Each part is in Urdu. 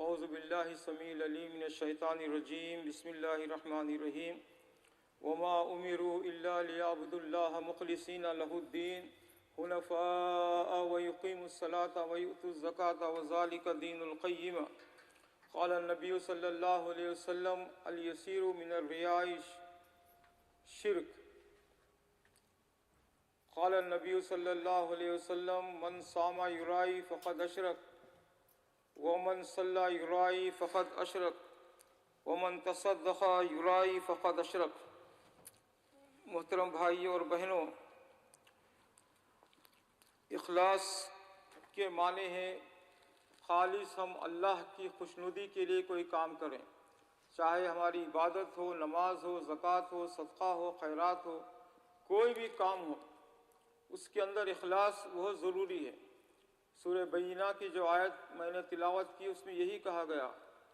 اعوذ باللہ السمیع العلیم من الشیطان الرجیم بسم اللہ الرحمن الرحیم وما امروا الا لیعبدوا اللہ مخلصین لہ الدین حنفاء ویقیموا الصلاة ویؤتوا الزکاة وذلک دین القیم قال النبی صلی اللہ علیہ وسلم الیسیر من الریاء شرک قال النبی صلی اللہ علیہ وسلم من صام یرائی فقد اشرک ومن صلى يرائی فقد اشرک ومن تصدق یرائی فقد اشرک۔ محترم بھائیوں اور بہنوں، اخلاص کے معنی ہیں خالص ہم اللہ کی خوشنودی کے لیے کوئی کام کریں، چاہے ہماری عبادت ہو، نماز ہو، زکوٰۃ ہو، صدقہ ہو، خیرات ہو، کوئی بھی کام ہو، اس کے اندر اخلاص بہت ضروری ہے۔ سورہ بینہ کی جو آیت میں نے تلاوت کی اس میں یہی کہا گیا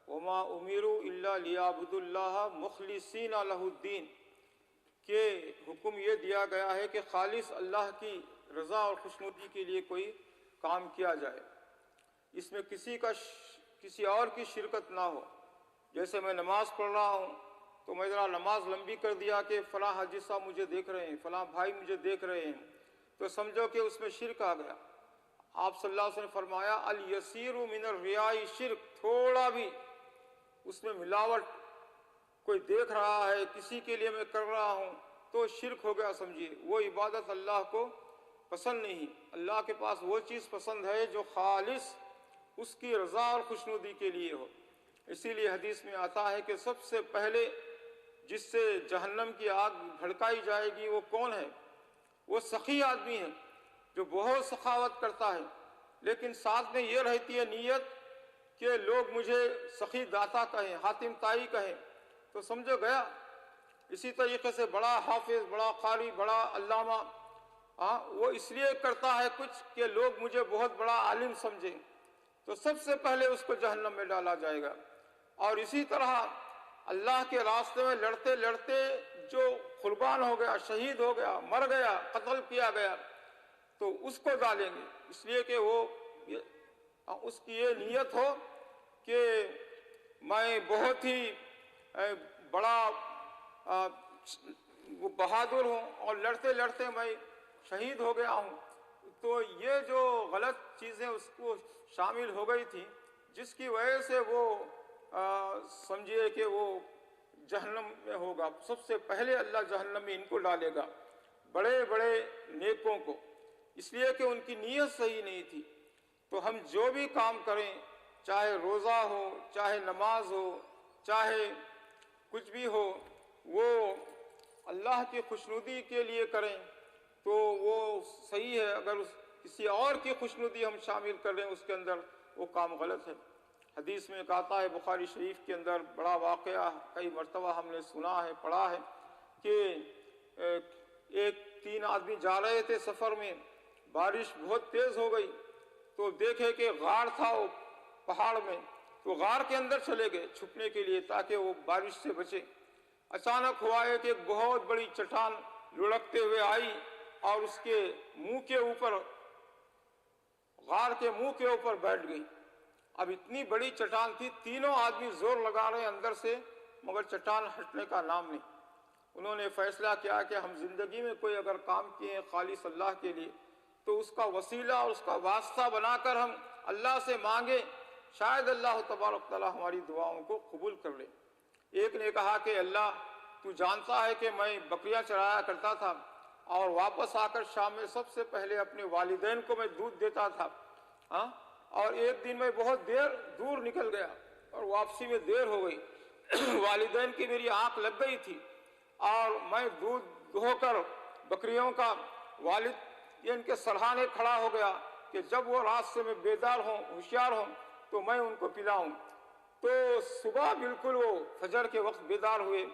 وما امروا الا لیعبدوا اللہ مخلصین لہ الدین، کہ حکم یہ دیا گیا ہے کہ خالص اللہ کی رضا اور خوشنودی کے لیے کوئی کام کیا جائے، اس میں کسی اور کی شرکت نہ ہو۔ جیسے میں نماز پڑھ رہا ہوں تو میں ذرا نماز لمبی کر دیا کہ فلاں حاجی صاحب مجھے دیکھ رہے ہیں، فلاں بھائی مجھے دیکھ رہے ہیں، تو سمجھو کہ اس میں شرک آ گیا۔ آپ صلی اللہ علیہ وسلم نے فرمایا الیسیر من الریاء شرک، تھوڑا بھی اس میں ملاوٹ کوئی دیکھ رہا ہے، کسی کے لیے میں کر رہا ہوں تو شرک ہو گیا، سمجھیے وہ عبادت اللہ کو پسند نہیں۔ اللہ کے پاس وہ چیز پسند ہے جو خالص اس کی رضا اور خوشنودی کے لیے ہو۔ اسی لیے حدیث میں آتا ہے کہ سب سے پہلے جس سے جہنم کی آگ بھڑکائی جائے گی وہ کون ہے؟ وہ سخی آدمی ہے جو بہت سخاوت کرتا ہے، لیکن ساتھ میں یہ رہتی ہے نیت کہ لوگ مجھے سخی داتا کہیں، حاتم تائی کہیں، تو سمجھو گیا۔ اسی طریقے سے بڑا حافظ، بڑا قاری، بڑا علامہ، وہ اس لیے کرتا ہے کچھ کہ لوگ مجھے بہت بڑا عالم سمجھیں، تو سب سے پہلے اس کو جہنم میں ڈالا جائے گا۔ اور اسی طرح اللہ کے راستے میں لڑتے لڑتے جو قربان ہو گیا، شہید ہو گیا، مر گیا، قتل کیا گیا، تو اس کو ڈالیں گے، اس لیے کہ وہ اس کی یہ نیت ہو کہ میں بہت ہی بڑا بہادر ہوں اور لڑتے لڑتے میں شہید ہو گیا ہوں۔ تو یہ جو غلط چیزیں اس کو شامل ہو گئی تھی، جس کی وجہ سے وہ سمجھیے کہ وہ جہنم میں ہوگا۔ سب سے پہلے اللہ جہنم میں ان کو ڈالے گا، بڑے بڑے نیکوں کو، اس لیے کہ ان کی نیت صحیح نہیں تھی۔ تو ہم جو بھی کام کریں، چاہے روزہ ہو، چاہے نماز ہو، چاہے کچھ بھی ہو، وہ اللہ کی خوشنودی کے لیے کریں تو وہ صحیح ہے۔ اگر کسی اور کی خوشنودی ہم شامل کر لیں اس کے اندر، وہ کام غلط ہے۔ حدیث میں کہتا ہے بخاری شریف کے اندر بڑا واقعہ کئی مرتبہ ہم نے سنا ہے، پڑھا ہے، کہ تین آدمی جا رہے تھے سفر میں، بارش بہت تیز ہو گئی تو دیکھے کہ غار تھا وہ پہاڑ میں، تو غار کے اندر چلے گئے چھپنے کے لیے تاکہ وہ بارش سے بچے۔ اچانک ہوا ہے کہ ایک بہت بڑی چٹان لڑکتے ہوئے آئی اور اس کے منہ کے اوپر، غار کے منہ کے اوپر بیٹھ گئی۔ اب اتنی بڑی چٹان تھی، تینوں آدمی زور لگا رہے ہیں اندر سے، مگر چٹان ہٹنے کا نام نہیں۔ انہوں نے فیصلہ کیا کہ ہم زندگی میں کوئی اگر کام کیے ہیں خالص اللہ کے لیے تو اس کا وسیلہ اور اس کا واسطہ بنا کر ہم اللہ سے مانگیں، شاید اللہ تبارک تعالیٰ ہماری دعاؤں کو قبول کر لے۔ ایک نے کہا کہ اللہ تو جانتا ہے کہ میں بکریاں چرایا کرتا تھا اور واپس آ کر شام میں سب سے پہلے اپنے والدین کو میں دودھ دیتا تھا، اور ایک دن میں بہت دور نکل گیا اور واپسی میں دیر ہو گئی، والدین کی میری آنکھ لگ گئی تھی اور میں دودھ دہو کر بکریوں کا، والد یہ ان کے سرہانے کھڑا ہو گیا کہ جب وہ رات سے میں بیدار ہوں، ہوشیار ہوں تو میں ان کو پلاؤں۔ تو صبح بالکل وہ فجر کے وقت بیدار ہوئے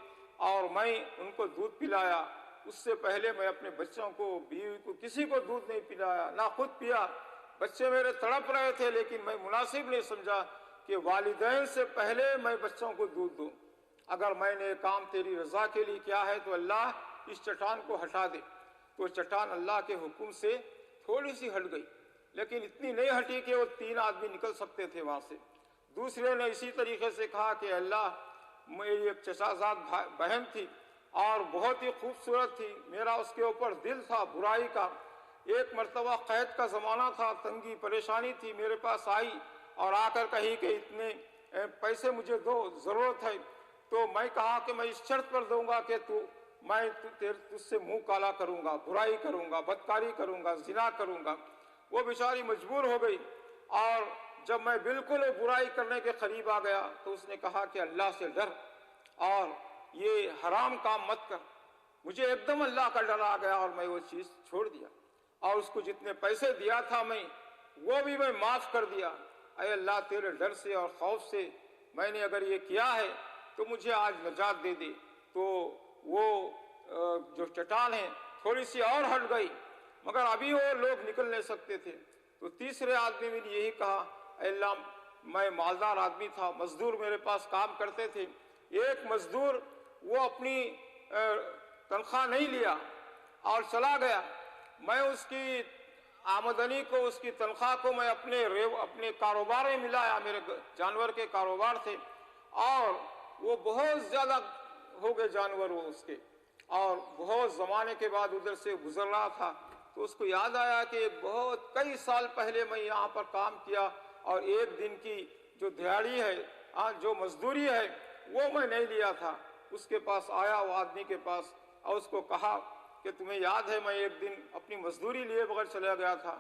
اور میں ان کو دودھ پلایا۔ اس سے پہلے میں اپنے بچوں کو، بیوی کو، کسی کو دودھ نہیں پلایا، نہ خود پیا۔ بچے میرے تڑپ رہے تھے لیکن میں مناسب نہیں سمجھا کہ والدین سے پہلے میں بچوں کو دودھ دوں۔ اگر میں نے کام تیری رضا کے لیے کیا ہے تو اللہ اس چٹان کو ہٹا دے۔ تو چٹان اللہ کے حکم سے تھوڑی سی ہٹ گئی، لیکن اتنی نہیں ہٹی کہ وہ تین آدمی نکل سکتے تھے وہاں سے۔ دوسرے نے اسی طریقے سے کہا کہ اللہ میری ایک چچا زاد بہن تھی اور بہت ہی خوبصورت تھی، میرا اس کے اوپر دل تھا برائی کا، ایک مرتبہ قحط کا زمانہ تھا، تنگی پریشانی تھی، میرے پاس آئی اور آ کر کہی کہ اتنے پیسے مجھے دو، ضرورت ہے، تو میں کہا کہ میں اس شرط پر دوں گا کہ میں تجھ سے منہ کالا کروں گا، برائی کروں گا، بدکاری کروں گا، زنا کروں گا۔ وہ بیچاری مجبور ہو گئی، اور جب میں بالکل برائی کرنے کے قریب آ گیا تو اس نے کہا کہ اللہ سے ڈر اور یہ حرام کام مت کر۔ مجھے ایک دم اللہ کا ڈر آ گیا اور میں وہ چیز چھوڑ دیا، اور اس کو جتنے پیسے دیا تھا میں وہ بھی میں معاف کر دیا۔ اے اللہ تیرے ڈر سے اور خوف سے میں نے اگر یہ کیا ہے تو مجھے آج نجات دے دے۔ تو وہ جو چٹان ہے تھوڑی سی اور ہٹ گئی، مگر ابھی وہ لوگ نکل نہیں سکتے تھے۔ تو تیسرے آدمی نے یہی کہا، اے اللہ میں مالدار آدمی تھا، مزدور میرے پاس کام کرتے تھے، ایک مزدور وہ اپنی تنخواہ نہیں لیا اور چلا گیا، میں اس کی آمدنی کو، اس کی تنخواہ کو میں اپنے کاروبار میں ملایا، میرے جانور کے کاروبار تھے، اور وہ بہت زیادہ ہو گئے جانور وہ اس کے، اور بہت زمانے کے بعد ادھر سے گزر رہا تھا تو اس کو یاد آیا کہ کئی سال پہلے میں یہاں پر کام کیا اور ایک دن کی جو دیہاڑی ہے، جو مزدوری ہے وہ میں نہیں لیا تھا۔ اس کے پاس آیا، وہ آدمی کے پاس، اور اس کو کہا کہ تمہیں یاد ہے میں ایک دن اپنی مزدوری لیے بغیر چلا گیا تھا،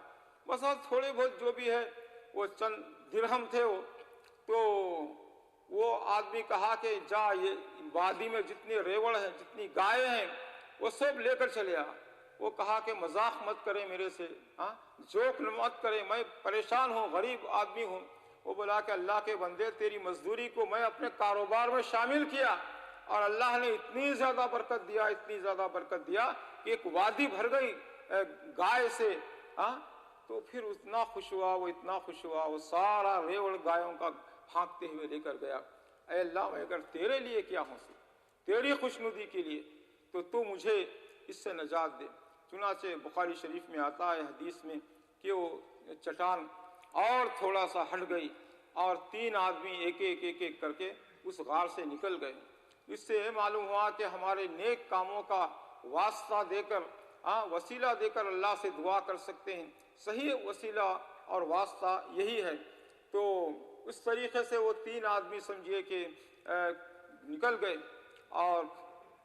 بس تھوڑے بہت جو بھی ہے وہ چند درہم تھے وہ۔ تو وہ آدمی کہا کہ جا، یہ وادی میں جتنے ریوڑ ہیں، جتنی گائے ہیں وہ سب لے کر چلے آ۔ وہ کہا کہ مذاق مت کرے میرے سے، جوک مت کرے، میں پریشان ہوں، غریب آدمی ہوں۔ وہ بولا کہ اللہ کے بندے، تیری مزدوری کو میں اپنے کاروبار میں شامل کیا اور اللہ نے اتنی زیادہ برکت دیا، اتنی زیادہ برکت دیا کہ ایک وادی بھر گئی گائے سے۔ تو پھر اتنا خوش ہوا، وہ اتنا خوش ہوا، وہ سارا ریوڑ گایوں کا پھانکتے ہوئے لے کر گیا۔ اے اللہ میں اگر تیرے لیے کیا ہوں، تیری خوشنودی کے لیے، تو مجھے اس سے نجات دے۔ چنانچہ بخاری شریف میں آتا ہے حدیث میں کہ وہ چٹان اور تھوڑا سا ہٹ گئی اور 3 آدمی ایک ایک کر کے اس غار سے نکل گئے۔ اس سے یہ معلوم ہوا کہ ہمارے نیک کاموں کا واسطہ دے کر، وسیلہ دے کر اللہ سے دعا کر سکتے ہیں۔ صحیح وسیلہ اور واسطہ یہی ہے۔ تو اس طریقے سے وہ 3 آدمی سمجھیے کہ نکل گئے، اور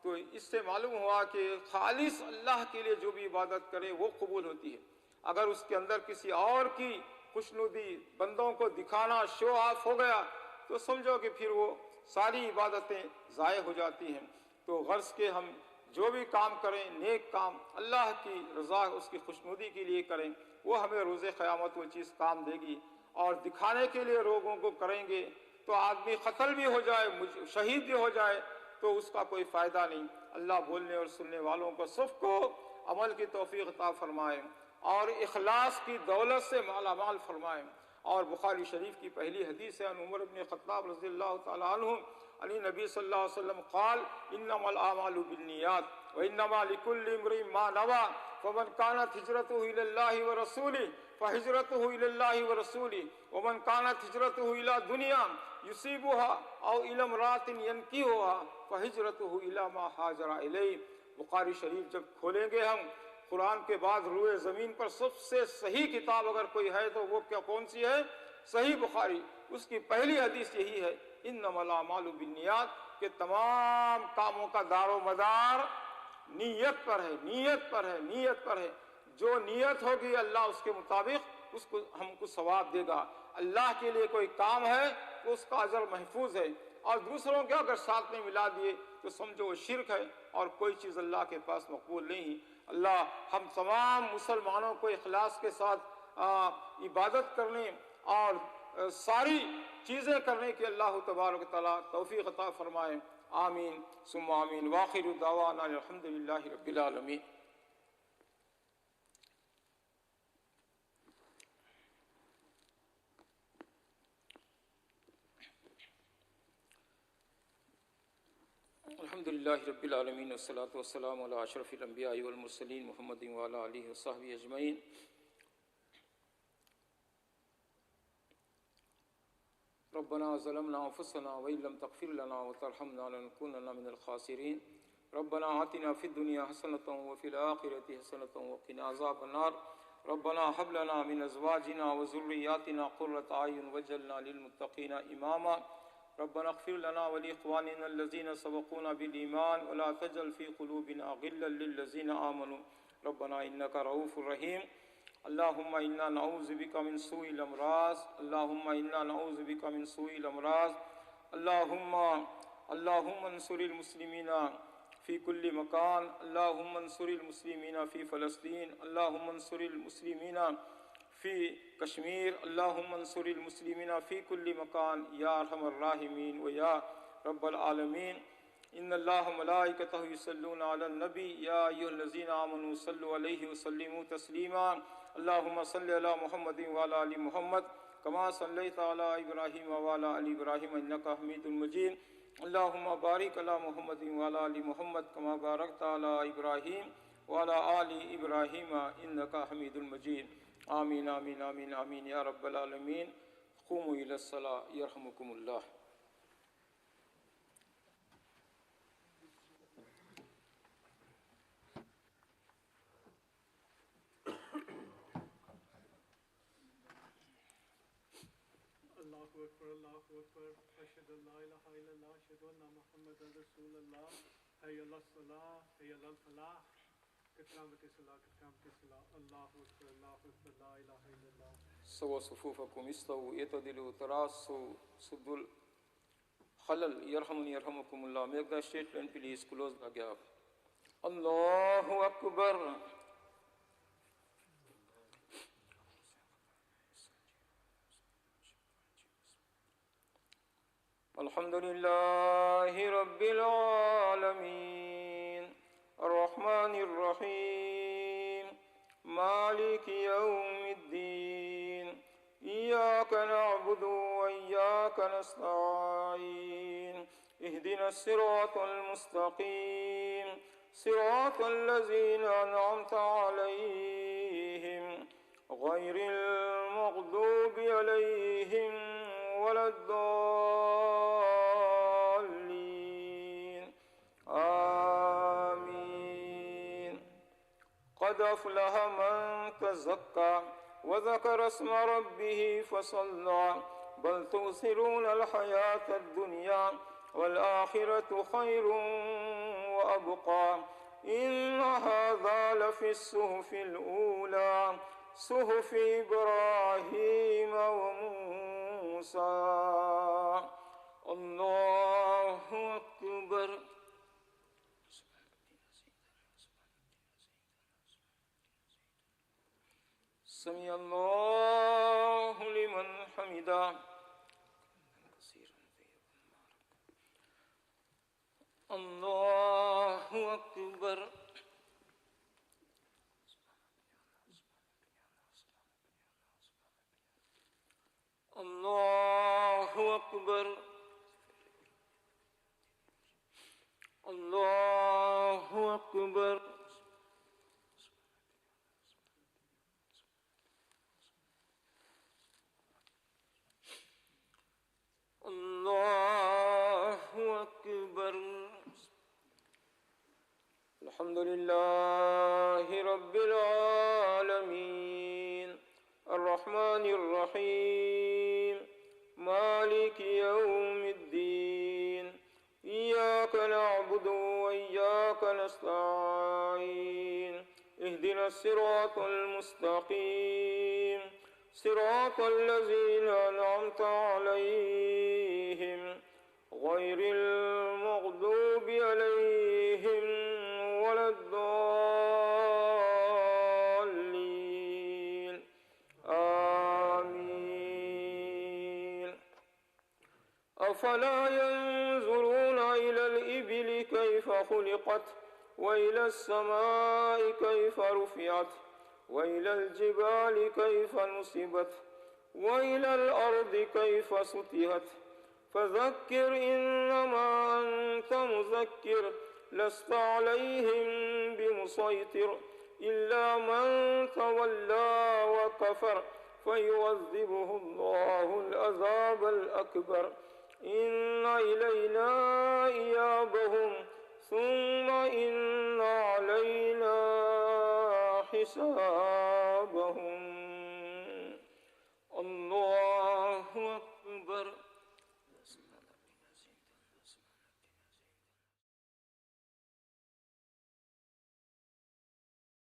تو اس سے معلوم ہوا کہ خالص اللہ کے لیے جو بھی عبادت کرے وہ قبول ہوتی ہے۔ اگر اس کے اندر کسی اور کی خوشنودی، بندوں کو دکھانا، شو آف ہو گیا تو سمجھو کہ پھر وہ ساری عبادتیں ضائع ہو جاتی ہیں۔ تو غرض کے ہم جو بھی کام کریں، نیک کام اللہ کی رضا، اس کی خوشنودی کے لیے کریں، وہ ہمیں روز قیامت وہ چیز کام دے گی۔ اور دکھانے کے لیے لوگوں کو کریں گے تو آدمی قتل بھی ہو جائے، شہید بھی ہو جائے تو اس کا کوئی فائدہ نہیں۔ اللہ بولنے اور سننے والوں کو سب کو عمل کی توفیق عطا فرمائے اور اخلاص کی دولت سے مالا مال فرمائے۔ اور بخاری شریف کی پہلی حدیث ہے، عن عمر بن خطاب رضی اللہ تعالیٰ عنہ عن نبی صلی اللہ علیہ وسلم قال انما الاعمال بالنیات وانما لكل امرئ ما نوى فمن كانت هجرته الى الله ورسوله فهجرته الى الله ورسوله ومن كانت هجرته الى دنيا يصيبها او الى امرأة ينكحها فهجرته الى ما هاجر اليه۔ بخاری شریف جب کھولیں گے ہم، قرآن کے بعد روئے زمین پر سب سے صحیح کتاب اگر کوئی ہے تو وہ کون سی ہے؟ صحیح بخاری۔ اس کی پہلی حدیث یہی ہے، انما الاعمال بالنیات، کہ تمام کاموں کا دار و مدار نیت پر ہے، نیت پر ہے، نیت پر ہے۔ جو نیت ہوگی اللہ اس کے مطابق اس کو ہم کو ثواب دے گا۔ اللہ کے لیے کوئی کام ہے تو اس کا اجر محفوظ ہے، اور دوسروں کے اگر ساتھ میں ملا دیے تو سمجھو وہ شرک ہے اور کوئی چیز اللہ کے پاس مقبول نہیں۔ اللہ ہم تمام مسلمانوں کو اخلاص کے ساتھ عبادت کرنے اور ساری چیزیں کرنے کی اللہ تبارک و تعالیٰ توفیق عطا فرمائے۔ آمین ثم آمین۔ وآخر دعوانا الحمدللہ رب العالمین۔ الحمدللہ رب العالمین والصلاة والسلام علی اشرف الانبیاء والمرسلین محمد وعلی آلہ وصحبہ اجمعین۔ ربنا ظلمنا أنفسنا وإن لم تغفر لنا وترحمنا لنكونن من الخاسرين ربنا آتنا في الدنيا حسنة وفي الآخرة حسنة وقنا عذاب النار ربنا هب لنا من أزواجنا وذرياتنا قرة أعين واجعلنا للمتقين إماما ربنا اغفر لنا ولإخواننا الذين سبقونا بالإيمان ولا تجعل في قلوبنا غلا للذين آمنوا ربنا إنك رؤوف رحيم اللهم إنا نعوذ بك من سوء الأمراض اللهم إنا نعوذ بك من سوء الأمراض اللهم انصر المسلمين في كل مكان اللهم انصر المسلمين في فلسطين اللهم انصر المسلمين في كشمير اللهم انصر المسلمين في كل مكان يا أرحم الراحمين ويا رب العالمين إن الله ملائكته يصلون على النبي يا أيها الذين آمنوا صلوا عليه وسلموا تسليما اللهم صل على محمد وعلى آل محمد كما صليت على إبراهيم وعلى آل إبراهيم إنك حميد مجيد اللهم بارك على محمد وعلى آل محمد كما باركت على إبراهيم وعلى آل إبراهيم إنك حميد مجيد آمين آمين آمين آمين يا رب العالمين قوموا إلى الصلاة يرحمكم الله اللہ اکبر اشہد ان لا الہ الا اللہ اشہد ان محمد رسول اللہ حی علی الصلاۃ حی علی الفلاح کثرت الصلاۃ اللہ اکبر لا الہ الا اللہ سووا صفوفکم استووا اعتدلوا تراصوا سدوا الخلل يرحمني يرحمكم اللہ. Make the statement please close the gap. اللہ اکبر الحمد لله رب العالمين الرحمن الرحيم مالك يوم الدين إياك نعبد وإياك نستعين اهدنا الصراط المستقيم صراط الذين أنعمت عليهم غير المغضوب عليهم ولا الضالين آمين. قد أفلح من تزكى وذكر اسم ربه فصلى بل تؤثرون الحياة الدنيا والآخرة خير وأبقى إن هذا لفي الصحف الأولى صحف إبراهيم وموسى. الله أكبر. سمع الله لمن حمده. الله أكبر. الله أكبر. الله أكبر. الله أكبر. الحمد لله رب العالمين الرحمن الرحيم مالك يوم الدين إياك نعبد وإياك نستعين اهدنا الصراط المستقيم صراط الذين أنعمت عليهم غير المغضوب عليهم ولا الضالين آمين. أفلا ينظرون إلى الإبل كيف خلقت وإلى السماء كيف رفعت وإلى الجبال كيف نصبت وإلى الأرض كيف سطحت فذكر إنما أنت مذكر لست عليهم بمسيطر إلا من تولى وكفر فيعذبه الله العذاب الأكبر إن إلينا إيابهم ثم إن علينا حسابهم